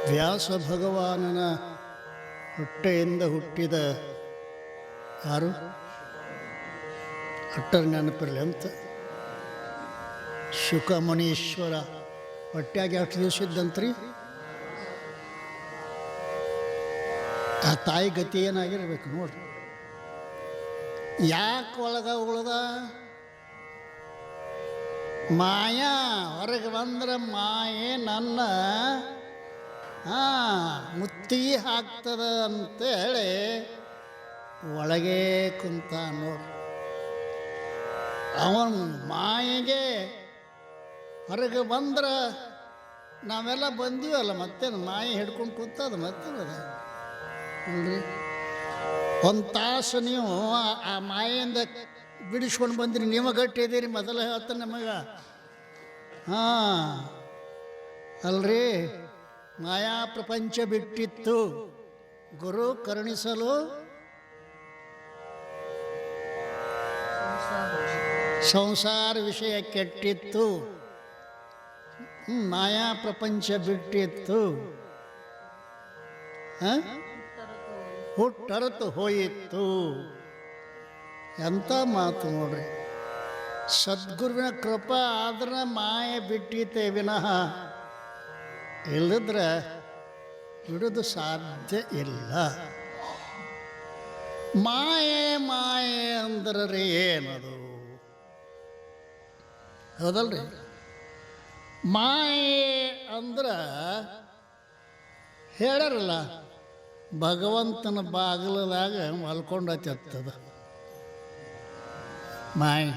ವ್ಯಾಸ ಭಗವಾನನ ಹೊಟ್ಟೆಯಿಂದ ಹುಟ್ಟಿದ ಯಾರು ಅಟ್ಟರ ನೆನಪಿರಲಿ ಅಂತ ಶುಕಮುನೀಶ್ವರ ಹೊಟ್ಟೆಯಾಗಿ ಎಷ್ಟು ದಿವಸ ಇದ್ದಂತ್ರಿ. ಆ ತಾಯಿ ಗತಿ ಏನಾಗಿರ್ಬೇಕು ನೋಡ್ರಿ. ಯಾಕೆ ಒಳಗ ಉಳ್ದ ಮಾಯಾ ಹೊರಗೆ ಬಂದ್ರೆ ಮಾಯೆ ನನ್ನ ಮುತ್ತಿಗೆ ಹಾಕ್ತದ ಅಂತೇಳಿ ಒಳಗೆ ಕುಂತ ನೋಡ್ರಿ. ಅವನು ಮಾಯೆಗೆ ಹೊರಗೆ ಬಂದ್ರೆ ನಾವೆಲ್ಲ ಬಂದೀವಲ್ಲ, ಮತ್ತೇನು ಮಾಯೆ ಹಿಡ್ಕೊಂಡು ಕುಂತದ ಮತ್ತೇನದ ಅಲ್ರಿ. ಒಂದು ತಾಸು ನೀವು ಆ ಮಾಯೆಯಿಂದ ಬಿಡಿಸ್ಕೊಂಡು ಬಂದಿರಿ, ನೀವು ಗಟ್ಟಿದ್ದೀರಿ. ಮೊದಲು ಹೇಳ್ತಾನೆ ನಮಗೆ ಅಲ್ರಿ, ಮಾಯಾ ಪ್ರಪಂಚ ಬಿಟ್ಟಿತ್ತು, ಗುರು ಕರುಣಿಸಲು ಸಂಸಾರ ವಿಷಯ ಕೆಟ್ಟಿತ್ತು, ಮಾಯಾ ಪ್ರಪಂಚ ಬಿಟ್ಟಿತ್ತು, ಹುಟ್ಟರತು ಹೋಯಿತು. ಎಂಥ ಮಾತು ನೋಡ್ರಿ. ಸದ್ಗುರುವಿನ ಕೃಪಾ ಆದ್ರೆ ಮಾಯೆ ಬಿಟ್ಟಿತೆ ವಿನಃ ಇಲ್ಲದ್ರೆ ಬಿಡೋದು ಸಾಧ್ಯ ಇಲ್ಲ. ಮಾಯೆ ಮಾಯೆ ಅಂದ್ರೆ ಏನದು ಹೌದಲ್ರಿ. ಮಾಯೆ ಅಂದ್ರೆ ಹೇಳ್ಯಾರಲ್ಲ, ಭಗವಂತನ ಬಾಗಿಲದಾಗ ಮಲ್ಕೊಂಡತ್ತದ ಮಾಯಿ.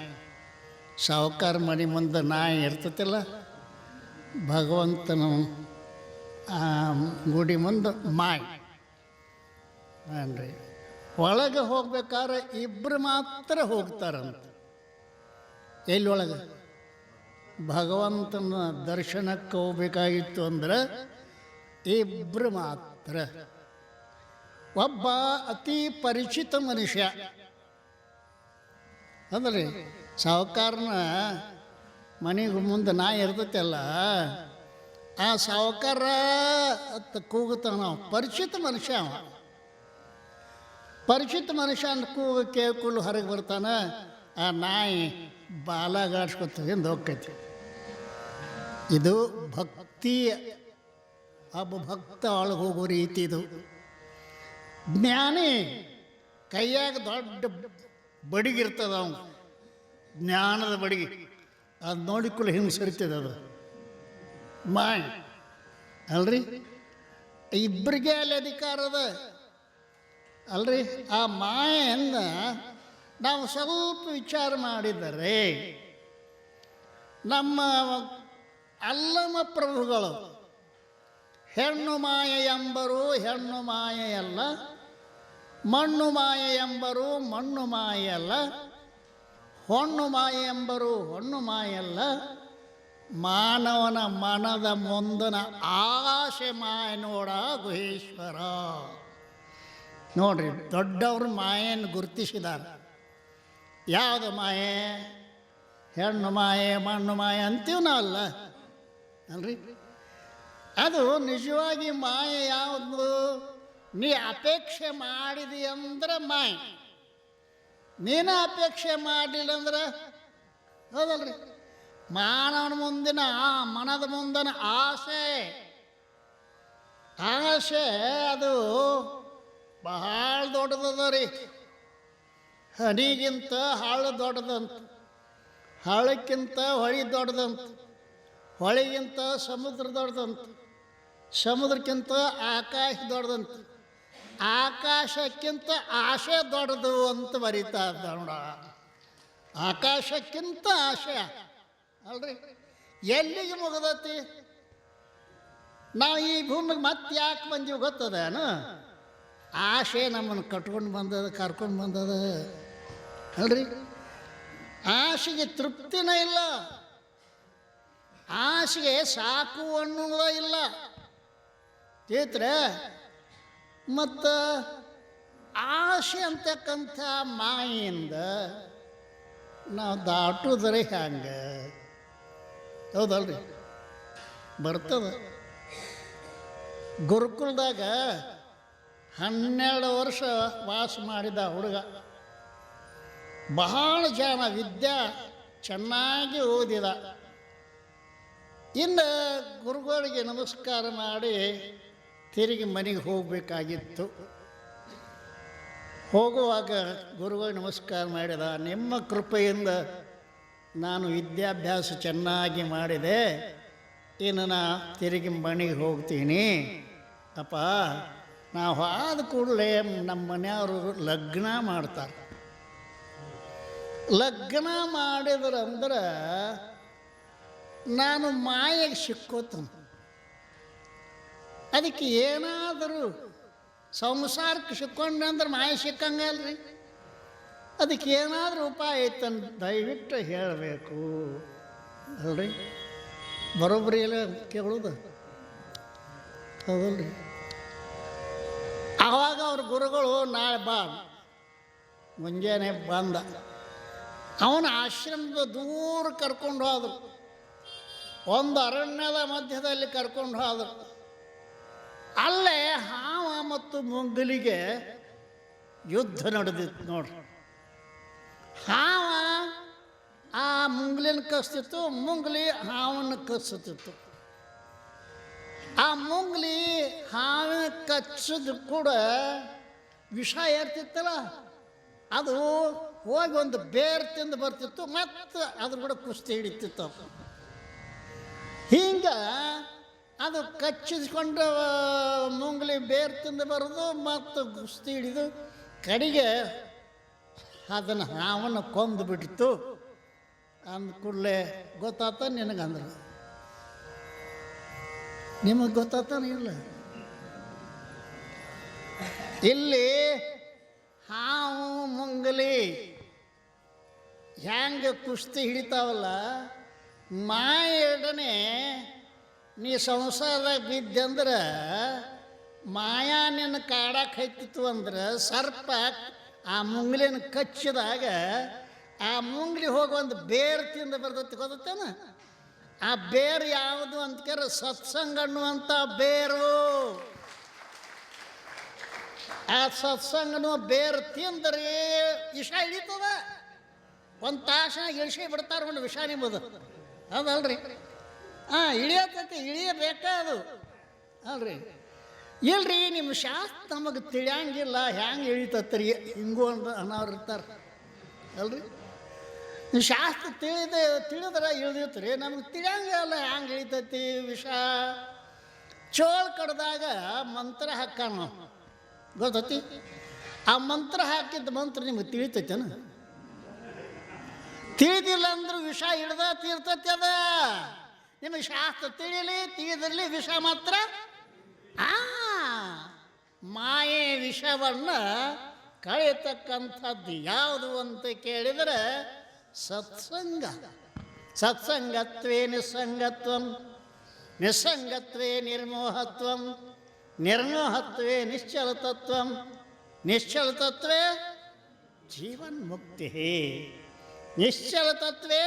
ಸಾವುಕಾರ ಮನೆ ಮುಂದೆ ನಾಯಿ ಇರ್ತತಿಲ್ಲ, ಭಗವಂತನ ಗುಡಿ ಮುಂದೆ ಮಾಯಿ ಅನ್ರಿ. ಒಳಗೆ ಹೋಗ್ಬೇಕಾದ್ರೆ ಇಬ್ಬರು ಮಾತ್ರ ಹೋಗ್ತಾರಂತ. ಎಲ್ಲಿ ಒಳಗೆ? ಭಗವಂತನ ದರ್ಶನಕ್ಕೆ ಹೋಗ್ಬೇಕಾಗಿತ್ತು ಅಂದ್ರೆ ಇಬ್ಬರು ಮಾತ್ರ. ಒಬ್ಬ ಅತಿ ಪರಿಚಿತ ಮನುಷ್ಯ ಅಂದ್ರೆ ಸಾವುಕಾರನ ಮನೆಗೆ ಮುಂದೆ ನಾಯಿ ಇರ್ತೈತಲ್ಲ, ಆ ಸಾವುಕಾರ ಅತ್ತ ಕೂಗುತ್ತಾನ. ಪರಿಚಿತ ಮನುಷ್ಯ ಅವ. ಪರಿಚಿತ ಮನುಷ್ಯ ಅಂತ ಕೂಗು ಕೇಳ್ಕೊಳ್ಳು ಹೊರಗೆ ಬರ್ತಾನೆ. ಆ ನಾಯಿ ಬಾಲಾಗಾಡ್ಸ್ಕೊತದಿಂದ ಹೋಗ್ತೈತಿ. ಇದು ಭಕ್ತಿ. ಒಬ್ಬ ಭಕ್ತ ಒಳಗೆ ಹೋಗೋ ರೀತಿ ಇದು. ಜ್ಞಾನಿ ಕೈಯಾಗ ದೊಡ್ಡ ಬಡಿಗಿರ್ತದ, ಅವನು ಜ್ಞಾನದ ಬಡಿಗೆ. ಅದು ನೋಡಿಕೊಳ್ಳಿ ಹಿಂಗೆ ಸರಿತದ ಅದು ಮಾಯ್ ಅಲ್ರಿ. ಇಬ್ಬರಿಗೆ ಅಲ್ಲಿ ಅಧಿಕಾರದ ಅಲ್ರಿ. ಆ ಮಾಯೆಯಿಂದ ನಾವು ಸ್ವಲ್ಪ ವಿಚಾರ ಮಾಡಿದರೆ ನಮ್ಮ ಅಲ್ಲಮ ಪ್ರಭುಗಳು ಹೆಣ್ಣು ಮಾಯೆ ಎಂಬರು ಹೆಣ್ಣು ಮಾಯೆಯಲ್ಲ, ಮಣ್ಣು ಮಾಯೆ ಎಂಬರು ಮಣ್ಣು ಮಾಯೆಯಲ್ಲ, ಹೊಣ್ಣು ಮಾಯೆ ಎಂಬರು ಹೊಣ್ಣು ಮಾಯಲ್ಲ, ಮಾನವನ ಮನದ ಮುಂದನ ಆಸೆ ಮಾಯೆ ನೋಡ ಗುಹೇಶ್ವರ. ನೋಡ್ರಿ, ದೊಡ್ಡವರು ಮಾಯೆಯನ್ನು ಗುರುತಿಸಿದ್ದಾರೆ. ಯಾವುದು ಮಾಯೆ? ಹೆಣ್ಣು ಮಾಯೆ ಮಣ್ಣು ಮಾಯೆ ಅಂತೀವಿ ನಾವಲ್ಲ ಅಲ್ರಿ. ಅದು ನಿಜವಾಗಿ ಮಾಯೆ ಯಾವುದು? ನೀ ಅಪೇಕ್ಷೆ ಮಾಡಿದಿ ಅಂದ್ರೆ ಮಾಯೆ. ನೀನು ಅಪೇಕ್ಷೆ ಮಾಡಲಿಲ್ಲ ಅಂದ್ರೆ ಹೌದಲ್ರಿ. ಮಾನವನ ಮುಂದಿನ ಮನದ ಮುಂದಿನ ಆಸೆ ಅದು ಬಹಳ ದೊಡ್ಡದದ ರೀ. ಹನಿಗಿಂತ ಹಾಳು ದೊಡ್ಡದಂತ, ಹಾಳಕ್ಕಿಂತ ಹೊಳಿ ದೊಡ್ಡದಂತ, ಹೊಳಿಗಿಂತ ಸಮುದ್ರ ದೊಡ್ಡದಂತ, ಸಮುದ್ರಕ್ಕಿಂತ ಆಕಾಶ ದೊಡ್ಡದಂತ, ಆಕಾಶಕ್ಕಿಂತ ಆಸೆ ದೊಡ್ಡದು ಅಂತ ಬರೀತಾ ನೋಡ. ಆಕಾಶಕ್ಕಿಂತ ಆಸೆ ಅಲ್ರಿ. ಎಲ್ಲಿಗೆ ಮುಗದತಿ? ನಾವು ಈ ಭೂಮಿಗೆ ಮತ್ತೆ ಯಾಕೆ ಬಂದೀವಿ ಗೊತ್ತದೇನು? ಆಸೆ ನಮ್ಮನ್ನು ಕಟ್ಕೊಂಡು ಬಂದದ, ಕರ್ಕೊಂಡು ಬಂದದ ಅಲ್ರಿ. ಆಸೆಗೆ ತೃಪ್ತಿನೇ ಇಲ್ಲ, ಆಸೆಗೆ ಸಾಕು ಅನ್ನುವುದ ಇಲ್ಲ ತೀತ್ರೆ. ಮತ್ತು ಆಸೆ ಅಂತಕ್ಕಂಥ ಮಾಯಿಂದ ನಾವು ದಾಟುದರೆ ಹ್ಯಾಂಗೆ? ಹೌದಲ್ರಿ? ಬರ್ತದೆ ಗುರುಕುಲದಾಗ 12 ವರ್ಷ ವಾಸ ಮಾಡಿದ ಹುಡುಗ. ಬಹಳ ಜನ ವಿದ್ಯಾ ಚೆನ್ನಾಗಿ ಓದಿದ. ಇನ್ನು ಗುರುಗಳಿಗೆ ನಮಸ್ಕಾರ ಮಾಡಿ ತಿರುಗಿ ಮನೆಗೆ ಹೋಗಬೇಕಾಗಿತ್ತು. ಹೋಗುವಾಗ ಗುರುಗಳಿಗೆ ನಮಸ್ಕಾರ ಮಾಡಿದ. ನಿಮ್ಮ ಕೃಪೆಯಿಂದ ನಾನು ವಿದ್ಯಾಭ್ಯಾಸ ಚೆನ್ನಾಗಿ ಮಾಡಿದೆ, ಇನ್ನು ನಾ ತಿರುಗಿ ಮನೆಗೆ ಹೋಗ್ತೀನಿ ಅಪ್ಪ. ನಾವು ಆದ ಕೂಡಲೇ ನಮ್ಮ ಮನೆಯವರು ಲಗ್ನ ಮಾಡ್ತಾರೆ. ಲಗ್ನ ಮಾಡಿದ್ರಂದ್ರೆ ನಾನು ಮಾಯೆಗೆ ಸಿಕ್ಕೋತನ. ಅದಕ್ಕೆ ಏನಾದರೂ ಸಂಸಾರಕ್ಕೆ ಸಿಕ್ಕೊಂಡ್ರೆ ಅಂದ್ರೆ ಮಾಯ ಸಿಕ್ಕಂಗಲ್ರಿ. ಅದಕ್ಕೆ ಏನಾದರೂ ಉಪಾಯ ಐತಂದು ದಯವಿಟ್ಟು ಹೇಳಬೇಕು ಅಲ್ರಿ. ಬರೋಬ್ಬರಿ ಎಲ್ಲ ಕೇಳೋದು ಹೌದಲ್ರಿ. ಆವಾಗ ಅವ್ರ ಗುರುಗಳು ನಾಳೆ ಬಾ ಮುಂಜಾನೆ ಬಂದ. ಅವನ ಆಶ್ರಮದ ದೂರ ಕರ್ಕೊಂಡು ಹೋದರು. ಒಂದು ಅರಣ್ಯದ ಮಧ್ಯದಲ್ಲಿ ಕರ್ಕೊಂಡು ಹೋದರು. ಅಲ್ಲೇ ಹಾವ ಮತ್ತು ಮುಂಗಲಿಗೆ ಯುದ್ಧ ನಡೆದಿತ್ತು ನೋಡ್ರಿ. ಹಾವ ಆ ಮುಂಗಲಿನ ಕಸ್ತಿತ್ತು, ಮುಂಗಲಿ ಹಾವನ್ನು ಕಚ್ಚುತ್ತಿತ್ತು. ಆ ಮುಂಗಲಿ ಹಾವಿನ ಕಚ್ಚೋದು ಕೂಡ ವಿಷ ಏರ್ತಿತ್ತಲ್ಲ, ಅದು ಹೋಗಿ ಒಂದು ಬೇರು ತಿಂದು ಬರ್ತಿತ್ತು, ಮತ್ತು ಅದ್ರ ಕೂಡ ಕುಸ್ತಿ ಹಿಡಿತಿತ್ತು. ಹಿಂಗೆ ಅದು ಕಚ್ಚಿಸ್ಕೊಂಡು ಮುಂಗಲಿ ಬೇರು ತಿಂದು ಬರೋದು ಮತ್ತು ಕುಸ್ತಿ ಹಿಡಿದು ಕಡೆಗೆ ಅದನ್ನು ಹಾವನ್ನು ಕೊಂದು ಬಿಟ್ಟಿತ್ತು. ಅಂದ ಕೂಡಲೇ ಗೊತ್ತಾತ ನಿನಗಂದ್ರೆ. ನಿಮಗೆ ಗೊತ್ತಾತಾನ ಇಲ್ಲ? ಇಲ್ಲಿ ಹಾವು ಮುಂಗಲಿ ಹ್ಯಾಂಗೆ ಕುಸ್ತಿ ಹಿಡಿತಾವಲ್ಲ, ಮಾಯೆಡನೆ ನೀ ಸಂಸಾರದಾಗ ಬಿದ್ದಂದ್ರೆ ಮಾಯಾ ನಿನ್ನ ಕಾಡಕ್ಕೆ ಹತ್ತಿತ್ತು ಅಂದ್ರೆ ಸರ್ಪ ಆ ಮುಂಗಲಿನ ಕಚ್ಚಿದಾಗ ಆ ಮುಂಗಲಿ ಹೋಗಿ ಒಂದು ಬೇರು ತಿಂದು ಬರ್ತೈತಿ. ಗೊತ್ತೇನ? ಆ ಬೇರು ಯಾವುದು ಅಂತ ಕೇಳ ಸತ್ಸಂಗ ಅನ್ನುವಂಥ ಬೇರು. ಆ ಸತ್ಸಂಗ ಅನ್ನುವ ಬೇರು ತಿಂದ್ರೆ ವಿಷ ಇಳಿತದ. ಒಂದು ತಾಸಾಗ ಇಳಿಸಿ ಬಿಡ್ತಾರೆ ಒಂದು ವಿಷ ನಿಂಬುದು. ಹೌದಲ್ರಿ? ಇಳಿಯತೈತಿ, ಇಳಿಯಬೇಕಾದು ಅಲ್ರಿ. ಇಲ್ರಿ ನಿಮ್ಮ ಶಾಸ್ತ್ರ ನಮಗೆ ತಿಳಿಯಂಗಿಲ್ಲ, ಹ್ಯಾಂಗೆ ಇಳಿತತ್ರಿ ಹಿಂಗೂ ಅನ್ನೋರು ಇರ್ತಾರೆ ಅಲ್ರಿ. ನೀವು ಶಾಸ್ತ್ರ ತಿಳಿದ್ರೆ ಇಳಿದಿರ್ತೀರಿ, ನಮ್ಗೆ ತಿಳಿಯಂಗಿಲ್ಲ ಹ್ಯಾಂಗೆ ಇಳಿತೈತಿ ವಿಷ. ಚೋಳು ಕಡ್ದಾಗ ಮಂತ್ರ ಹಾಕಾನ ನಾವು, ಗೊತ್ತೈತಿ? ಆ ಮಂತ್ರ ಹಾಕಿದ್ದ ಮಂತ್ರ ನಿಮ್ಗೆ ತಿಳಿತೈತೇನ? ತಿಳಿದಿಲ್ಲ ಅಂದ್ರೂ ವಿಷ ಹಿಡ್ದ ತೀರ್ತೈತಿ ಅದ. ನಿಮಗೆ ಶಾಸ್ತ್ರ ತಿಳಿದಿರಲಿ ವಿಷ ಮಾತ್ರ. ಮಾಯೆ ವಿಷವನ್ನು ಕಳೆಯತಕ್ಕಂಥದ್ದು ಯಾವುದು ಅಂತ ಕೇಳಿದರೆ ಸತ್ಸಂಗ. ಸತ್ಸಂಗತ್ವೇ ನಿಸ್ಸಂಗತ್ವಂ, ನಿಸ್ಸಂಗತ್ವೇ ನಿರ್ಮೋಹತ್ವಂ, ನಿರ್ಮೋಹತ್ವೇ ನಿಶ್ಚಲತತ್ವಂ, ನಿಶ್ಚಲತತ್ವೇ ಜೀವನ್ಮುಕ್ತಿ, ನಿಶ್ಚಲತತ್ವೇ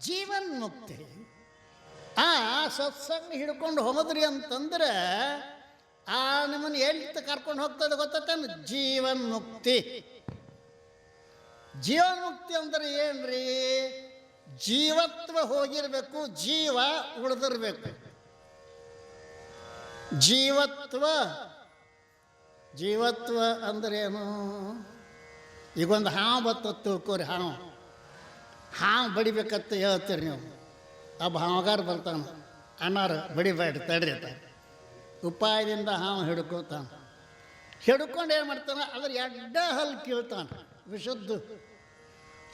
ಜೀವನ್ಮುಕ್ತಿ. ಆ ಸತ್ಸಂಗ ಹಿಡ್ಕೊಂಡು ಹೋದ್ರಿ ಅಂತಂದ್ರೆ ಆ ನಿಮ್ಮನ್ನು ಎಲ್ಲಿ ಕರ್ಕೊಂಡು ಹೋಗ್ತದೆ ಗೊತ್ತೇನು? ಜೀವನ್ಮುಕ್ತಿ. ಜೀವನ್ಮುಕ್ತಿ ಅಂದ್ರೆ ಏನ್ರಿ? ಜೀವತ್ವ ಹೋಗಿರ್ಬೇಕು, ಜೀವ ಉಳಿದಿರ್ಬೇಕು. ಜೀವತ್ವ ಅಂದ್ರೆ ಏನು? ಈಗೊಂದು ಹಾವು ಬತ್ತ ತಿಳ್ಕೊರಿ. ಹಾವು ಬಡಿಬೇಕಂತ ಹೇಳ್ತೀರಿ ನೀವು. ಆ ಹಾವಗಾರ ಬರ್ತಾನೆ, ಅನ್ನಾರು ಬಡಿಬೇಡ ತಡ್ರಿ ಅಂತ ಉಪಾಯದಿಂದ ಹಾವು ಹಿಡ್ಕೋತಾನೆ. ಹಿಡ್ಕೊಂಡು ಏನು ಮಾಡ್ತಾನೆ? ಅದ್ರ ಎಡ್ಡ ಹಲ್ಲು ಕೀಳ್ತಾನೆ ವಿಶುದ್ಧ.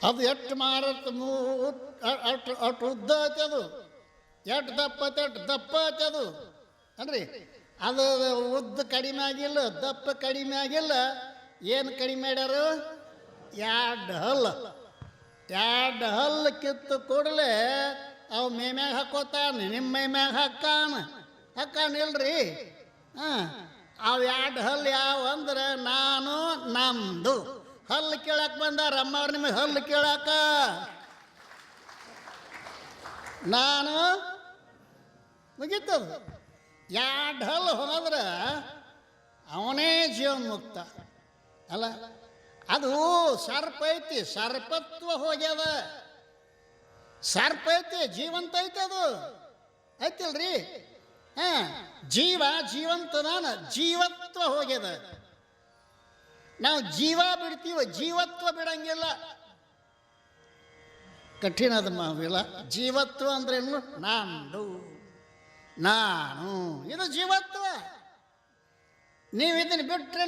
ಅದು ಎಷ್ಟು ಮಾರತ್ತು ಅಷ್ಟು ಉದ್ದ ಐತೆ, ಅದು ಎಷ್ಟು ದಪ್ಪ ಐತೆ ಅಷ್ಟು ದಪ್ಪ ಐತೆ ಅದು ಅನ್ರಿ. ಅದು ಉದ್ದ ಕಡಿಮೆ ಆಗಿಲ್ಲ, ದಪ್ಪ ಕಡಿಮೆ ಆಗಿಲ್ಲ. ಏನು ಕಡಿಮೆ ಮಾಡ್ಯಾರು? ಎರಡು ಹಲ್ಲು ಕಿತ್ತು ಕೂಡಲೇ ಅವು ಮೇಮ್ಯಾಗ ಹಾಕೋತಾನೆ, ನಿಮ್ಮ ಮೈಮ್ಯಾಗ ಹಾಕಾನಿಲ್ರಿ. ಅವು ಎರಡು ಹಲ್ಲು ಯಾವ ಅಂದ್ರೆ ನಾನು ನಮ್ದು. ಹಲ್ಲು ಕೇಳಕ್ಕೆ ಬಂದಾರ ಅಮ್ಮವ್ರು ನಿಮಗೆ ಹಲ್ಲು ಕೇಳಾಕ. ನಾನು ಮುಗೀತದು. ಎರಡು ಹಲ್ಲು ಹೋದ್ರೆ ಅವನೇ ಜೀವನ್ಮುಕ್ತ ಅಲ್ಲ. ಅದು ಸರ್ಪ ಐತಿ, ಸರ್ಪತ್ವ ಹೋಗ್ಯದ. ಸರ್ಪ ಐತಿ, ಜೀವಂತ ಐತಿ, ಅದು ಐತಿಲ್ರಿ. ಜೀವ ಜೀವಂತದಾನ, ಜೀವತ್ವ ಹೋಗ್ಯದ. ನಾವು ಜೀವ ಬಿಡ್ತೀವ, ಜೀವತ್ವ ಬಿಡಂಗಿಲ್ಲ. ಕಠಿಣ ಅದು ಮಾವಿಲ್ಲ. ಜೀವತ್ವ ಅಂದ್ರೇನು? ನಾನು ನಾನು ಇದು ಜೀವತ್ವ. ನೀವು ಇದನ್ನು ಬಿಟ್ರೆ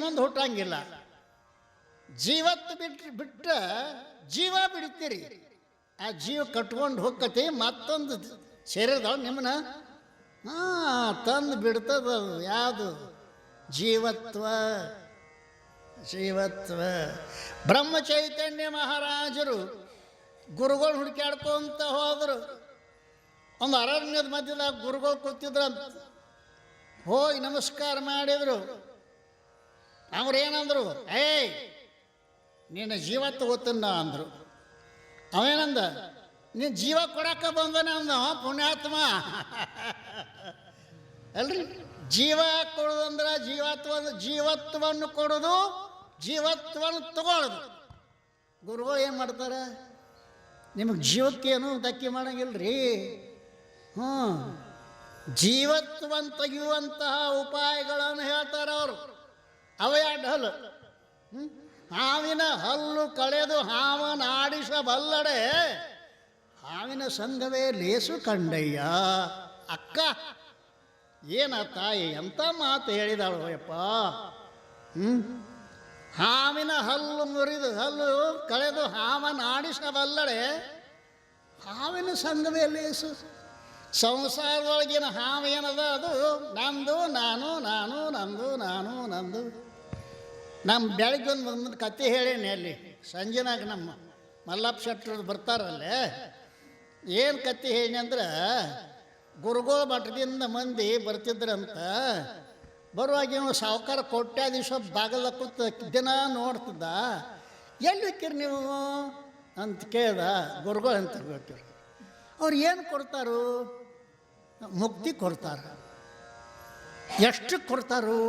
ಮುಂದೆ ಹುಟ್ಟಂಗಿಲ್ಲ. ಜೀವತ್ತು ಬಿಟ್ರೆ ಜೀವ ಬಿಡ್ತೀರಿ. ಆ ಜೀವ ಕಟ್ಕೊಂಡು ಹೋಗ್ಕತಿ, ಮತ್ತೊಂದು ಸೇರಿದವ್ ನಿಮ್ಮನ್ನ ತಂದು ಬಿಡ್ತದ. ಯಾವುದು? ಜೀವತ್ವ. ಜೀವತ್ವ. ಬ್ರಹ್ಮಚೈತನ್ಯ ಮಹಾರಾಜರು ಗುರುಗಳು ಹುಡುಕ್ಯಾಡ್ಕೊಂತ ಹೋದರು. ಒಂದು ಅರಣ್ಯದ ಮಧ್ಯದಾಗ ಗುರುಗಳು ಕೂತಿದ್ರಂತ. ಹೋಗಿ ನಮಸ್ಕಾರ ಮಾಡಿದರು. ಅವ್ರೇನಂದ್ರು? ಏಯ್, ನಿನ್ನ ಜೀವ ತಗೋತನ್ನ ಅಂದರು. ಅವೇನಂದ? ನೀನು ಜೀವ ಕೊಡಕ್ಕೆ ಬಂದನ ಅಂದ. ಪುಣ್ಯಾತ್ಮ ಅಲ್ರಿ. ಜೀವ ಕೊಡೋದಂದ್ರೆ ಜೀವತ್ವವನ್ನು ಕೊಡೋದು, ಜೀವತ್ವವನ್ನು ತಗೊಳ್ಳೋದು. ಗುರುಗಳು ಏನು ಮಾಡ್ತಾರೆ? ನಿಮಗೆ ಜೀವಕ್ಕೇನು ಧಕ್ಕೆ ಮಾಡಂಗಿಲ್ರಿ. ಜೀವತ್ವವನ್ನು ತೆಗೆಯುವಂತಹ ಉಪಾಯಗಳನ್ನು ಹೇಳ್ತಾರೆ ಅವರು. ಅವೇ ಎರಡು ಹಲ್ಲು. ಹಾವಿನ ಹಲ್ಲು ಕಳೆದು ಹಾವನ ಆಡಿಸಬಲ್ಲಡೆ, ಹಾವಿನ ಸಂಘವೇ ಲೇಸು ಕಂಡಯ್ಯ. ಅಕ್ಕ, ಏನ ತಾಯಿ ಎಂಥ ಮಾತು ಹೇಳಿದಾಳು ಯಪ್ಪ. ಹಾವಿನ ಹಲ್ಲು ಮುರಿದು, ಹಲ್ಲು ಕಳೆದು ಹಾವನ ಆಡಿಸಬಲ್ಲಡೆ, ಹಾವಿನ ಸಂಘವೇ ಲೇಸು. ಸಂಸಾರದೊಳಗಿನ ಹಾವು ಏನದ? ಅದು ನಂದು ನಾನು, ನಾನು ನಂದು, ನಾನು ನಂದು. ನಮ್ಮ ಬೆಳಗ್ಗೆ ಒಂದು ಕತೆ ಹೇಳೇನಿ. ಅಲ್ಲಿ ಸಂಜೆನಾಗ ನಮ್ಮ ಮಲ್ಲಪ್ಪ ಶೆಟ್ಟರು ಬರ್ತಾರಲ್ಲೇ. ಏನು ಕತೆ ಹೇಳಿ ಅಂದ್ರೆ, ಗುರುಗಳ ಮಠದಿಂದ ಮಂದಿ ಬರ್ತಿದ್ರಂತ. ಬರುವಾಗ ಇವ ಸಾವುಕಾರ ಕೋಟ್ಯಾಧೀಶ ಬಾಗಲ ಕೂತ ದಿನ ನೋಡ್ತಿದ್ದ. ಎಲ್ಲಿ ಹೋಗ್ತೀರಿ ನೀವು ಅಂತ ಕೇಳ್ದ. ಗುರುಗಳು ಅಂತ ಹೇಳ್ತೀರಿ. ಅವ್ರು ಏನು ಕೊಡ್ತಾರು? ಮುಕ್ತಿ ಕೊಡ್ತಾರೆ. ಎಷ್ಟು ಕೊಡ್ತಾರು?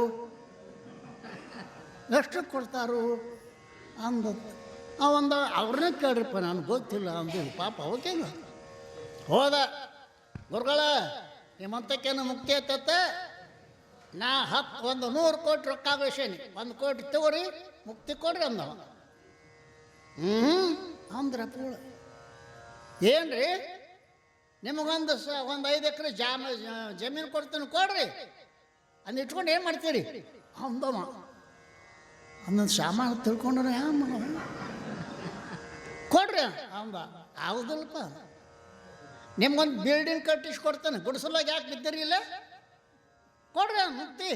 ಎಷ್ಟು ಕೊಡ್ತಾರು ಅಂದ. ಅವಂದ ಅವ್ರನ್ನೇ ಕೇಳ್ರಿಪ್ಪ, ನನಗೆ ಗೊತ್ತಿಲ್ಲ ಅಂದು. ಪಾಪ ಅವಕ್ಕೇನು ಹೋದ. ಗುರುಗಳ, ನಿಮ್ಮಂತಕ್ಕೇನು ಮುಕ್ತಿ ಐತತ್ತ? ನಾ 100 ಕೋಟಿ ರೊಕ್ಕ ಗಳಿಸೇನಿ, 1 ಕೋಟಿ ತಗೋರಿ, ಮುಕ್ತಿ ಕೊಡ್ರಿ ಅಂದವ. ಅಂದ್ರ ಪೂಳ ಏನ್ರಿ, ನಿಮಗೊಂದು 5 ಎಕರೆ ಜಮೀನು ಕೊಡ್ತೀನಿ, ಕೊಡ್ರಿ ಅಂದು. ಇಟ್ಕೊಂಡು ಏನು ಮಾಡ್ತೀರಿ ಅಂದವ. ಅಂದೊಂದು ಸಾಮಾನು ತಿಳ್ಕೊಂಡ್ರೆ ಕೊಡ್ರಿ ಅಂದ. ಆಗುದಿಲ್ಲಪ್ಪ, ನಿಮ್ಗೊಂದು ಬಿಲ್ಡಿಂಗ್ ಕಟ್ಟಿಸ್ಕೊಡ್ತಾನೆ, ಗುಡಿಸಲಾಗ ಯಾಕೆ ಬಿದ್ದೀರಿ ಇಲ್ಲ, ಕೊಡ್ರಿ ಮುಕ್ತಿ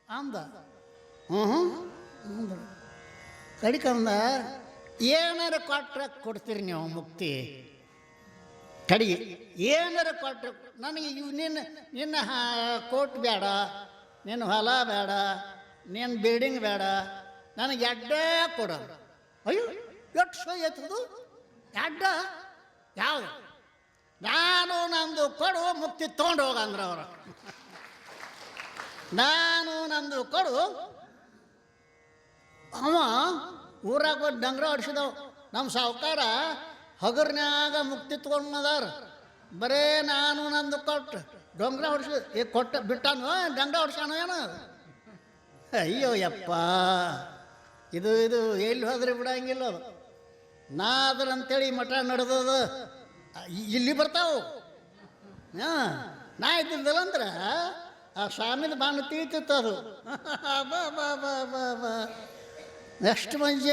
ಅಂದ. ಅಂದ. ಕಡಿಕಂದ, ಏನಾರ ಕೊಟ್ರೆ ಕೊಡ್ತೀರಿ ನೀವು ಮುಕ್ತಿ? ಕಡಿಗೆ ಏನಾರ ಕೊಟ್ರೆ ನನಗೆ ನಿನ್ನ ಕೋಟ್ ಬೇಡ, ನಿನ್ನ ಹೊಲ ಬೇಡ, ನಿನ್ನ ಬಿಲ್ಡಿಂಗ್ ಬೇಡ, ನನಗೆ ಎಡ್ಡ ಕೊಡು. ಅಯ್ಯೋ, ಎಷ್ಟು ಸೈ ಎತ್ತದು ಎಡ್ಡ? ಯಾವುದು? ನಾನು ನಂದು ಕೊಡು, ಮುಕ್ತಿ ತೊಗೊಂಡು ಹೋಗಂದ್ರೆ ಅವರು. ನಾನು ನಂದು ಕೊಡು. ಅವ ಊರಾಗ ಒಂದು ಡಂಗ್ರ ಹೊಡ್ಸಿದವು. ನಮ್ಮ ಸಾವುಕಾರ ಹಗರ್ನ್ಯಾಗ ಮುಕ್ತಿ ತೊಗೊಂಡದಾರ. ಬರೇ ನಾನು ನಂದು ಕೊಟ್ಟು ಡೊಂಗ್ರ ಹೊಡ್ಸಿ ಕೊಟ್ಟು ಬಿಟ್ಟಾನು, ಡಂಗ್ರ ಹೊಡ್ಸಾನು ಏನು? ಅಯ್ಯೋ ಯಪ್ಪ, ಇದು ಎಲ್ಲಿ ಹೋದ್ರೆ ಬಿಡಂಗಿಲ್ಲ ಅದು. ನಾ ಅದ್ರ ಅಂತೇಳಿ ಮಠ ನಡೆದದ. ಇಲ್ಲಿ ಬರ್ತಾವು. ನಾ ಇದ್ದಿದ್ದಲ್ಲ ಅಂದ್ರೆ ಆ ಸ್ವಾಮಿದ ಬಾಣ ತೀತಿತ್ತು. ಬಾ ಬಾ ಬಾ ಬಾ ಬಾ ಎಷ್ಟು ಮಂಜಿ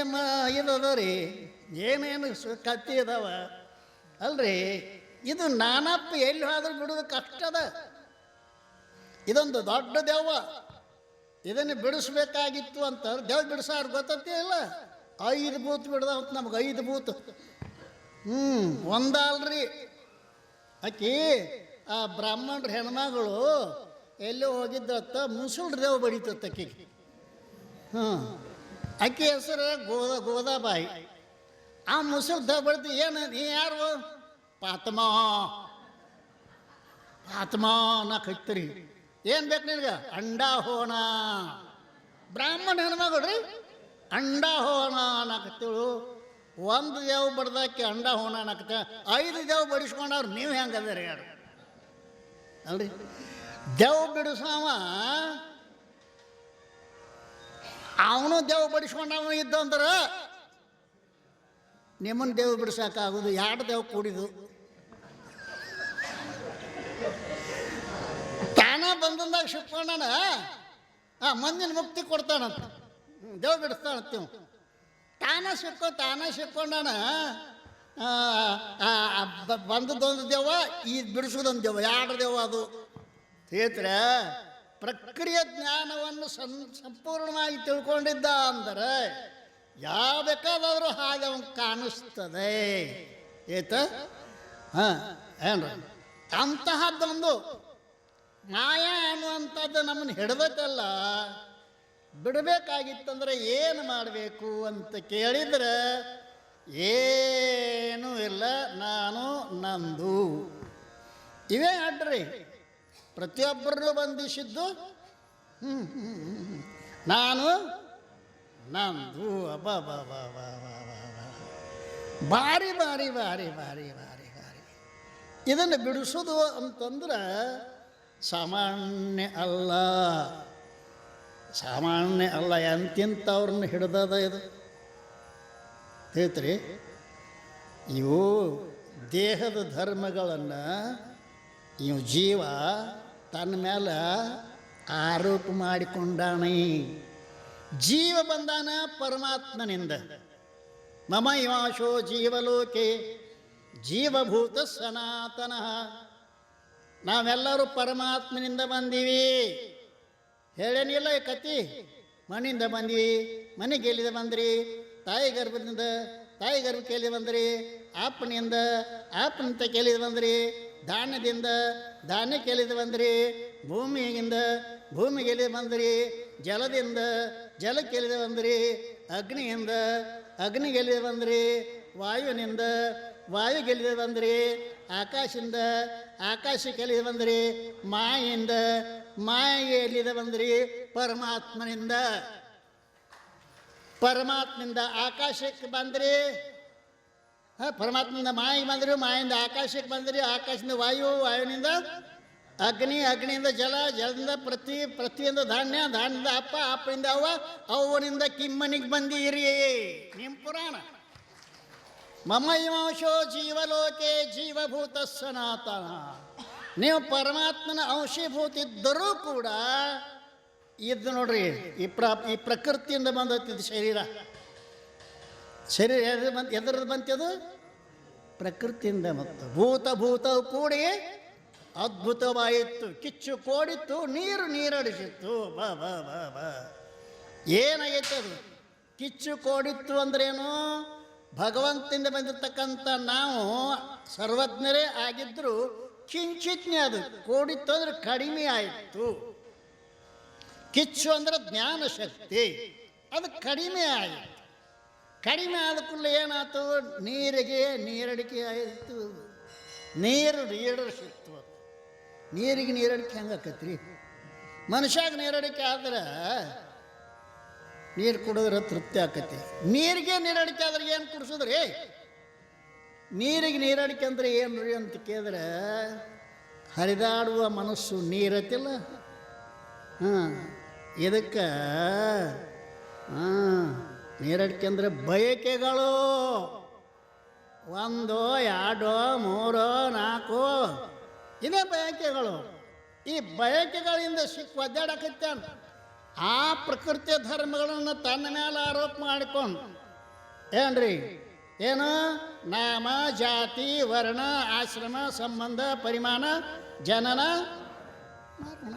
ಇದದ ರೀ, ಏನೇನು ಕತ್ತಿ ಇದಾವ ಅಲ್ರಿ. ಇದು ನಾನಪ್ಪ ಎಲ್ಲಿ ಹೋದ್ರೆ ಬಿಡೋದು ಕಷ್ಟದ. ಇದೊಂದು ದೊಡ್ಡ ದೆವ್ವ. ಇದನ್ನು ಬಿಡಿಸ್ಬೇಕಾಗಿತ್ತು ಅಂತ ದೇವ್ ಬಿಡಿಸಾರ ಗೊತ್ತೇ ಇಲ್ಲ. 5 ಬೂತ್ ಬಿಡ್ದಾವಂತ ನಮ್ಗೆ. 5 ಬೂತ್. ಒಂದಲ್ರಿ. ಆಕಿ ಆ ಬ್ರಾಹ್ಮಣರ ಹೆಣ್ಮಗಳು ಎಲ್ಲೋ ಹೋಗಿದ್ದತ್ತ, ಮುಸುಳ್ರ ದೇವ್ ಬಡಿತತ್ತ ಆಕಿಗೆ. ಆಕೆ ಹೆಸರು ಗೋದಾಬಾಯಿ. ಆ ಮುಸುಳ್ ದೇವ್ ಬಡಿತು. ಏನು ನೀ ಯಾರು? ಪಾತಮ್ಮ. ಆತ್ಮ ಅನ್ನಕೈತ್ರಿ. ಏನು ಬೇಕು ನಿನಗೆ? ಅಂಡ ಹೋಣ. ಬ್ರಾಹ್ಮಣ ಹೆಣ್ಮಗಳ್ರಿ ಅಂಡ ಹೋಣ ಅನ್ನಕತ್ತೇಳು. ಒಂದು ದೇವ್ ಬಡ್ದಾಕಿ ಅಂಡ ಹೋಣ ಅನ್ನಕತ್ತ, 5 ದೇವ್ ಬಡಿಸ್ಕೊಂಡವ್ರು ನೀವು ಹೆಂಗದ್ರಿ ಯಾರು ಅಲ್ರಿ? ದೇವ್ ಬಿಡಿಸವ ಅವನು ದೇವ್ ಬಡಿಸ್ಕೊಂಡವ ಇದ್ದಂದ್ರೆ ನಿಮ್ಮನ್ನು ದೇವ್ ಬಿಡಿಸೋಕ್ಕಾಗೋದು 2 ದೇವ್ ಕೂಡಿದು. ತಾನ ಬಂದಂದಾಗ ಶಿಪ್ಕೊಂಡಾನ ಮಂದಿನ ಮುಕ್ತಿ ಕೊಡ್ತಾನಂತ, ದೇವ್ ಬಿಡಿಸ್ತಾನಂತೀವ್. ತಾನ ಸಿಕ್ಕೊಂಡಾನ ಬಂದದ್ದೊಂದು ದೇವ, ಈ ಬಿಡಿಸೋದೊಂದು ದೇವ, 2 ದೇವ ಅದು ಹೇಳ್ತಾರೆ. ಪ್ರಕ್ರಿಯೆ ಜ್ಞಾನವನ್ನು ಸಂಪೂರ್ಣವಾಗಿ ತಿಳ್ಕೊಂಡಿದ್ದ ಅಂದರೆ ಯಾವ ಬೇಕಾದರೂ ಹಾಗೆ ಅವನು ಕಾಣಿಸ್ತದೆ. ಏತ ಏನ್ರಿ? ಅಂತಹದ್ದೊಂದು ಮಾಯಾ ಅನ್ನುವಂಥದ್ದು ನಮ್ಮನ್ನು ಹಿಡ್ದೈತಲ್ಲ, ಬಿಡಬೇಕಾಗಿತ್ತಂದ್ರೆ ಏನು ಮಾಡಬೇಕು ಅಂತ ಕೇಳಿದ್ರೆ ಏನೂ ಇಲ್ಲ, ನಾನು ನಂದು ಇವೇ ಅಡ್ರಿ. ಪ್ರತಿಯೊಬ್ಬರನ್ನು ಬಂಧಿಸಿದ್ದು ನಾನು ನಂದು. ಭಾರಿ ಭಾರಿ ಭಾರಿ ಭಾರಿ ಭಾರಿ ಭಾರಿ. ಇದನ್ನು ಬಿಡಿಸೋದು ಅಂತಂದ್ರೆ ಸಾಮಾನ್ಯ ಅಲ್ಲ, ಸಾಮಾನ್ಯ ಅಲ್ಲ. ಎಂತಿಂಥವ್ರನ್ನ ಹಿಡ್ದದ ಇದು ಹೇಳ್ತೀರಿ. ಇವು ದೇಹದ ಧರ್ಮಗಳನ್ನು ಇವು ಜೀವ ತನ್ನ ಮೇಲೆ ಆರೋಪ ಮಾಡಿಕೊಂಡಾನೆ. ಜೀವ ಬಂದಾನ ಪರಮಾತ್ಮನಿಂದ. ಮಮ ಇವಾಶೋ ಜೀವಲೋಕೆ ಜೀವಭೂತ ಸನಾತನ. ನಾವೆಲ್ಲರೂ ಪರಮಾತ್ಮನಿಂದ ಬಂದೀವಿ. ಹೇಳೇನಿಲ್ಲ ಈ ಕತಿ. ಮಣ್ಣಿಂದ ಬಂದ್ವಿ, ಮನೆಗೆ ಎಲ್ಲಿಂದ ಬಂದ್ರಿ? ತಾಯಿ ಗರ್ಭದಿಂದ, ತಾಯಿ ಗರ್ಭಕ್ಕೆ ಎಲ್ಲಿ ಬಂದ್ರಿ? ಆಪನಿಂದ, ಆಪನಿಂದ ಕೇಳಿದ ಬಂದ್ರಿ. ಧಾನ್ಯದಿಂದ, ಧಾನ್ಯಕ್ಕೆ ಎಲ್ಲಿದ ಬಂದ್ರಿ? ಭೂಮಿಯಿಂದ, ಭೂಮಿಗೆ ಎಲ್ಲಿ ಬಂದ್ರಿ? ಜಲದಿಂದ, ಜಲಕ್ಕೆ ಎಲ್ಲಿದ ಬಂದ್ರಿ? ಅಗ್ನಿಯಿಂದ, ಅಗ್ನಿಗೆ ಎಲ್ಲಿದ ಬಂದ್ರಿ? ವಾಯುವಿನಿಂದ, ವಾಯುಗೆ ಎಲ್ಲಿದ ಬಂದ್ರಿ? ಆಕಾಶದಿಂದ, ಆಕಾಶಕ್ಕೆ ಎಲ್ಲಿದ ಬಂದ್ರಿ? ಮಾಯಿಂದ, ಮಾಯಿಗೆ ಎಲ್ಲಿದ ಬಂದ್ರಿ? ಪರಮಾತ್ಮನಿಂದ. ಪರಮಾತ್ಮನಿಂದ ಆಕಾಶಕ್ಕೆ ಬಂದ್ರಿ, ಪರಮಾತ್ಮನಿಂದ ಮಾಯಿಗೆ ಬಂದ್ರಿ, ಮಾಯಿಂದ ಆಕಾಶಕ್ಕೆ ಬಂದ್ರಿ, ಆಕಾಶದಿಂದ ವಾಯು, ವಾಯುವಿನಿಂದ ಅಗ್ನಿ, ಅಗ್ನಿಯಿಂದ ಜಲ, ಜಲದಿಂದ ಪೃಥ್ವಿಯಿಂದ ಧಾನ್ಯ, ಧಾನ್ಯದಿಂದ ಅಪ್ಪ, ಅಪ್ಪನಿಂದ ಅವ್ವ, ಅವ್ವನಿಂದ ಕಿಮ್ಮನಿಗೆ ಬಂದೀರಿ. ನಿಮ್ಮ ಪುರಾಣ. ಮಮ ಇವಾಂಶೋ ಜೀವಲೋಕೆ ಜೀವಭೂತ ಸನಾತನ. ನೀವು ಪರಮಾತ್ಮನ ಅಂಶೀಭೂತಿದ್ದರೂ ಕೂಡ ಇದು ನೋಡ್ರಿ, ಈ ಪ್ರಕೃತಿಯಿಂದ ಬಂದತ್ತಿದ್ದು ಶರೀರ. ಶರೀರ ಎದರದ್ದು ಬಂತದು? ಪ್ರಕೃತಿಯಿಂದ ಮತ್ತು ಭೂತವು ಕೂಡಿ ಅದ್ಭುತವಾಯಿತು. ಕಿಚ್ಚು ಕೋಡಿತ್ತು, ನೀರು ನೀರಡಿಸಿತ್ತು. ಬಾ ಬಾ ಬಾ ಬಾ. ಏನಾಗೈತೆ ಅದು? ಕಿಚ್ಚು ಕೋಡಿತ್ತು ಅಂದ್ರೇನು? ಭಗವಂತನಿಂದ ಬಂದಿರತಕ್ಕಂಥ ನಾವು ಸರ್ವಜ್ಞರೇ ಆಗಿದ್ದರೂ ಕಿಂಚಿತ್ನೇ ಅದು. ಕೋಡಿತ್ತು ಅಂದರೆ ಕಡಿಮೆ ಆಯಿತು. ಕಿಚ್ಚು ಅಂದರೆ ಜ್ಞಾನ ಶಕ್ತಿ, ಅದು ಕಡಿಮೆ ಆಯಿತು. ಕಡಿಮೆ ಆದ ಕೂಡಲೇ ಏನಾಯ್ತು? ನೀರಿಗೆ ನೀರಡಿಕೆ ಆಯಿತು. ನೀರು ನೀರಡಿಸಿತ್ತು. ನೀರಿಗೆ ನೀರಡಿಕೆ ಹೆಂಗೆ ಆಕತ್ರಿ? ಮನುಷ್ಯಾಗ ನೀರಡಿಕೆ ಆದ್ರೆ ನೀರು ಕುಡಿದ್ರೆ ತೃಪ್ತಿ ಆಕತಿ. ನೀರಿಗೆ ನೀರಡಿಕೆ ಆದ್ರೆ ಏನು ಕುಡಿಸಿದ್ರಿ? ನೀರಿಗೆ ನೀರಡಿಕೆ ಅಂದ್ರೆ ಏನು ರೀ ಅಂತ ಕೇಳಿದ್ರೆ, ಹರಿದಾಡುವ ಮನಸ್ಸು ನೀರತ್ತಿಲ್ಲ. ಇದಕ್ಕೆ ನೀರಡಿಕೆ ಅಂದರೆ ಬಯಕೆಗಳು. 1, 2, 3, 4 ಇದೇ ಬಯಕೆಗಳು. ಈ ಬಯಕೆಗಳಿಂದ ಒದ್ದಾಡಕತ್ತಾನ. ಆ ಪ್ರಕೃತಿಯ ಧರ್ಮಗಳನ್ನು ತನ್ನ ಮೇಲೆ ಆರೋಪ ಮಾಡಿಕೊಂಡು ಏನ್ರಿ? ಏನು? ನಾಮ, ಜಾತಿ, ವರ್ಣ, ಆಶ್ರಮ, ಸಂಬಂಧ, ಪರಿಮಾಣ, ಜನನ, ಮರಣ.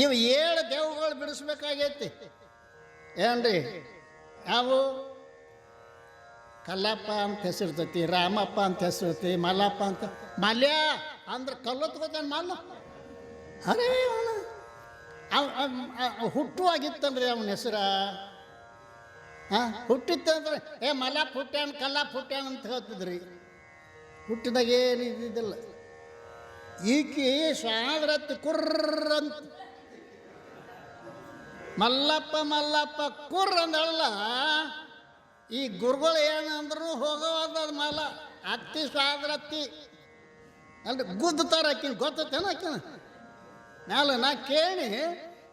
ಇವು 7 ದೇವುಗಳು ಬಿಡಿಸ್ಬೇಕಾಗೈತಿ. ಏನ್ರಿ? ಅವು ಕಲ್ಲಪ್ಪ ಅಂತ ಹೆಸರಿರ್ತೈತಿ, ರಾಮಪ್ಪ ಅಂತ ಹೆಸರಿರ್ತೈತಿ, ಮಲ್ಲಪ್ಪ ಅಂತ. ಮಲ್ಯ ಅಂದ್ರೆ ಕಲ್ಲೊತ್ಕೋತಾನೆ ಮಲ್ಲ. ಅರೇ ಹುಟ್ಟುವಾಗಿತ್ತಂದ್ರೆ ಅವನ ಹೆಸರ ಹುಟ್ಟಿತ್ತಂದ್ರೆ ಮಲ್ಲಪ್ಪ ಹುಟ್ಟ್ಯಾನ, ಕಲ್ಲಪ್ಪ ಹುಟ್ಟ್ಯಾನ ಅಂತ ಹೇಳ್ತಿದ್ರಿ. ಹುಟ್ಟಿದಾಗ ಏನು ಇದ್ದಿದ್ದಿಲ್ಲ. ಈಕಿ ಸಾದ್ರತ್ ಕುರ್ರಂತ ಮಲ್ಲಪ್ಪ ಮಲ್ಲಪ್ಪ ಕುರ್ರ ಅಂದಳಲ್ಲ. ಈ ಗುರುಗಳು ಏನಂದ್ರು ಹೋಗೋದ ಮಲ್ಲ ಅತ್ತಿ ಸಾದ್ರತ್ತಿ ಅಂದ್ರೆ ಗುದ್ದುತ್ತಾರೆ ಆಕಿನ. ಗೊತ್ತೇನ ಆಕಿನ ಮ್ಯಾಲ ನಾ ಕೇಳಿ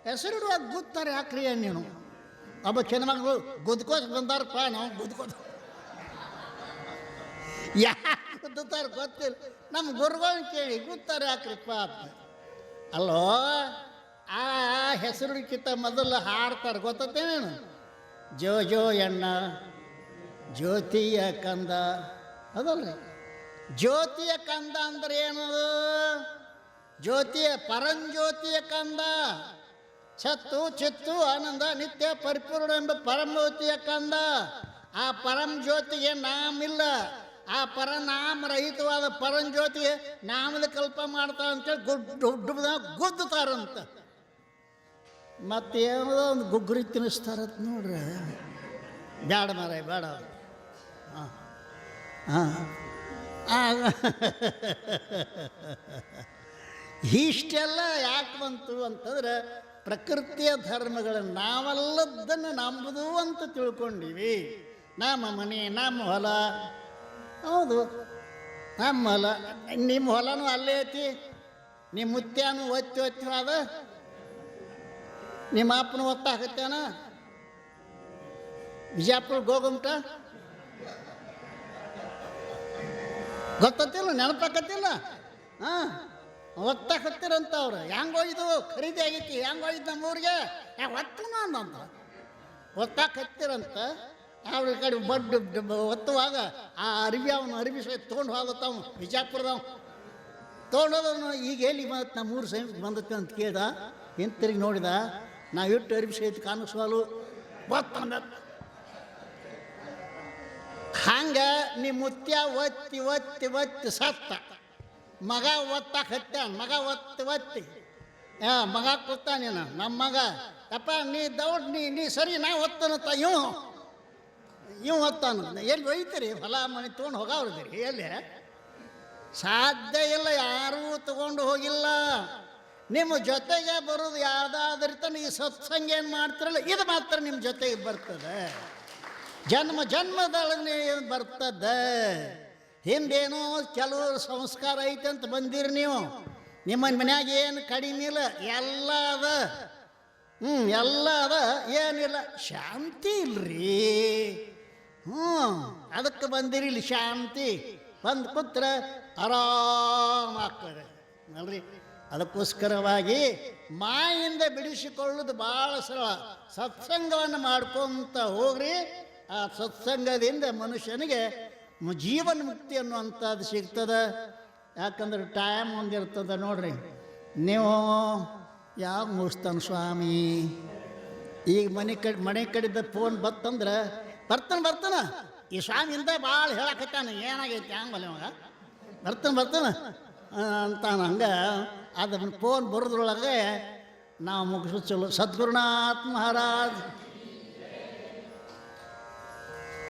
ಹೆಸರಿಡುವಾಗ ಗುದ್ತಾರೆ ಯಾಕ್ರಿ ನೀನು ಒಬ್ಬ ಹೆಣ್ಮಗಳು ಗುದ್ಕೋತ ಬಂದಾರಪ್ಪ ನಾವು ಗುದ್ಕೋತ ಯಾಕೆ ಗುದ್ದುತ್ತಾರೆ ಗೊತ್ತಿಲ್ಲ. ನಮ್ಮ ಗುರುಗಳನ್ನ ಕೇಳಿ ಗುದ್ತಾರೆ ಯಾಕ್ರಿಪ್ಪ ಅಂತ. ಅಲ್ಲೋ ಆ ಹೆಸರುಕಿಂತ ಮೊದಲು ಹಾಡ್ತಾರೆ ಗೊತ್ತೇನೇನು? ಜೋ ಜೋ ಎಣ್ಣ ಜ್ಯೋತಿಯ ಕಂದ ಅದಲ್ರಿ. ಜ್ಯೋತಿಯ ಕಂದ ಅಂದ್ರೆ ಏನು? ಜ್ಯೋತಿಯ ಪರಂಜ್ಯೋತಿಯ ಕಂದ. ಸತ್ತು ಚಿತ್ತು ಆನಂದ ನಿತ್ಯ ಪರಿಪೂರ್ಣ ಎಂಬ ಪರಮಜ್ಯೋತಿಯ ಕಂದ. ಆ ಪರಂ ಜ್ಯೋತಿಗೆ ನಾಮಿಲ್ಲ. ಆ ಪರನಾಮ ರಹಿತವಾದ ಪರಂಜ್ಯೋತಿಗೆ ನಾಮದ ಕಲ್ಪ ಮಾಡ್ತಾರ ಅಂತೇಳಿ ಗುದ್ದುತ್ತಾರಂತ. ಮತ್ತೇನೋ ಒಂದು ಗುಗ್ಗುರಿ ತಿನ್ನಿಸ್ತಾರತ್ ನೋಡ್ರಿ. ಬೇಡ ಮಾರಾಯ ಬೇಡ. ಹಾಂ ಹಾಂ ಇಷ್ಟೆಲ್ಲ ಯಾಕೆ ಬಂತು ಅಂತಂದ್ರೆ ಪ್ರಕೃತಿಯ ಧರ್ಮಗಳನ್ನು ನಾವೆಲ್ಲದನ್ನು ನಂಬುದು ಅಂತ ತಿಳ್ಕೊಂಡಿವಿ. ನಮ್ಮ ಮನೆ ನಮ್ಮ ಹೊಲ, ಹೌದು ನಮ್ಮ ಹೊಲ. ನಿಮ್ಮ ಹೊಲನೂ ಅಲ್ಲೇ ಐತಿ, ನಿಮ್ಮ ಮುತ್ಯಾನು ಒತ್ತಿ ಒತ್ತಿ ಅದ, ನಿಮ್ಮ ಅಪ್ಪನ ಒತ್ತಾಕತ್ತೇನ ಬಿಜಾಪುರ ಗೋಗುಮಟ ಗೊತ್ತಿಲ್ಲ ನೆನಪಾಕತ್ತಿಲ್ಲ. ಹಾಂ ಒತ್ತಾಕತ್ತಿರಂತ ಅವ್ರು. ಹೆಂಗೆ ಹೋಗಿದ್ದು ಖರೀದಿ ಆಗೈತಿ, ಹೆಂಗೆ ಹೋಗಿದ್ದು ನಮ್ಮೂರಿಗೆ ಒತ್ತನ ಅಂದಂತ ಒತ್ತಾಕತ್ತಿರಂತ. ಅವ್ರ ಕಡೆ ಬಡ್ಡು ಒತ್ತುವಾಗ ಆ ಅವನು ಅರಿವಿ ಸಹಿತ ತೊಗೊಂಡು ಹೋಗುತ್ತಾವ ಬಿಜಾಪುರದವ್ ತೊಗೊಂಡೋದವನು. ಈಗ ಎಲ್ಲಿ ಮತ್ತು ನಮ್ಮೂರು ಸೈನ್ಸ್ ಬಂದತ್ತೆ ಅಂತ ಕೇಳ್ದ. ಏನು ತಿರುಗಿ ನೋಡಿದ, ನಾವು ಇಟ್ಟು ಅರಿವಿ ಸಹಿತ ಕಾಣಿಸ್ವಾಲು ಒತ್ತಂದ. ಹಂಗೆ ನಿಮ್ಮ ಮುತ್ಯ ಒತ್ತಿ ಒತ್ತಿ ಒತ್ತಿ ಸತ್ತ. ಮಗ ಒತ್ತಾಕ ಹತ್ತಾನ, ಮಗ ಒತ್ತಿ ಒತ್ತಿ ಮಗ ಕೂತಾನೇನ ನಮ್ಮ ಮಗ. ಅಪ್ಪ ನೀ ದೌಡ್ ನೀ ಸರಿ ನಾ ಒತ್ತನತ್ತ. ಇವು ಒತ್ತಾನ. ಎಲ್ಲಿ ಒಯ್ತೀರಿ? ಹೊಲ ಮನೆ ತೊಗೊಂಡು ಹೋಗವ್ರದಿರಿ ಎಲ್ಲಿ? ಸಾಧ್ಯ ಇಲ್ಲ, ಯಾರೂ ತಗೊಂಡು ಹೋಗಿಲ್ಲ. ನಿಮ್ಮ ಜೊತೆಗೆ ಬರೋದು ಯಾವುದಾದ್ರೂ ತನ ಈ ಸತ್ಸಂಗ ಏನು ಮಾಡ್ತಿರಲ್ಲ ಇದು ಮಾತ್ರ ನಿಮ್ಮ ಜೊತೆಗೆ ಬರ್ತದೆ. ಜನ್ಮ ಜನ್ಮದೊಳಗೆ ಬರ್ತದೆ. ಹಿಂದೇನೋ ಕೆಲವು ಸಂಸ್ಕಾರ ಐತೆ ಅಂತ ಬಂದಿರಿ ನೀವು. ನಿಮ್ಮ ಮನ್ಯಾಗ ಏನು ಕಡಿಮೆ ಇಲ್ಲ, ಎಲ್ಲ ಅದ. ಎಲ್ಲ ಅದ, ಏನಿಲ್ಲ. ಶಾಂತಿ ಇಲ್ರಿ. ಅದಕ್ಕೆ ಬಂದಿರಿ ಇಲ್ಲಿ. ಶಾಂತಿ ಬಂದು ಕೂತ್ರೆ ಆರಾಮ ಆಗ್ತದೆ ಅಲ್ರಿ. ಅದಕ್ಕೋಸ್ಕರವಾಗಿ ಮಾಯಿಂದ ಬಿಡಿಸಿಕೊಳ್ಳೋದು ಭಾಳ ಸರಳ. ಸತ್ಸಂಗವನ್ನು ಮಾಡ್ಕೊತ ಹೋಗ್ರಿ. ಆ ಸತ್ಸಂಗದಿಂದ ಮನುಷ್ಯನಿಗೆ ಜೀವನ ಮುಕ್ತಿ ಅನ್ನುವಂಥದ್ದು ಸಿಗ್ತದೆ. ಯಾಕಂದ್ರೆ ಟೈಮ್ ಒಂದಿರ್ತದೆ ನೋಡ್ರಿ. ನೀವು ಯಾವ ಮುಗಿಸ್ತಾನೆ ಸ್ವಾಮಿ? ಈಗ ಮನೆ ಕಡೆದ ಫೋನ್ ಬತ್ತಂದ್ರೆ ಬರ್ತಾನೆ ಈ ಸ್ವಾಮಿಯಿಂದ ಭಾಳ ಹೇಳಕತ್ತಾನೆ. ಏನಾಗೈತಿ ಹಂಗಲ್ಲ ಇವಾಗ ಬರ್ತಾನೆ ಅಂತಾನ. ಹಂಗೆ ಅದನ್ನು ಫೋನ್ ಬರೋದ್ರೊಳಗೆ ನಾವು ಮುಗಿಸೋ ಚಲೋ. ಸದ್ಗುರುನಾಥ್ ಮಹಾರಾಜ್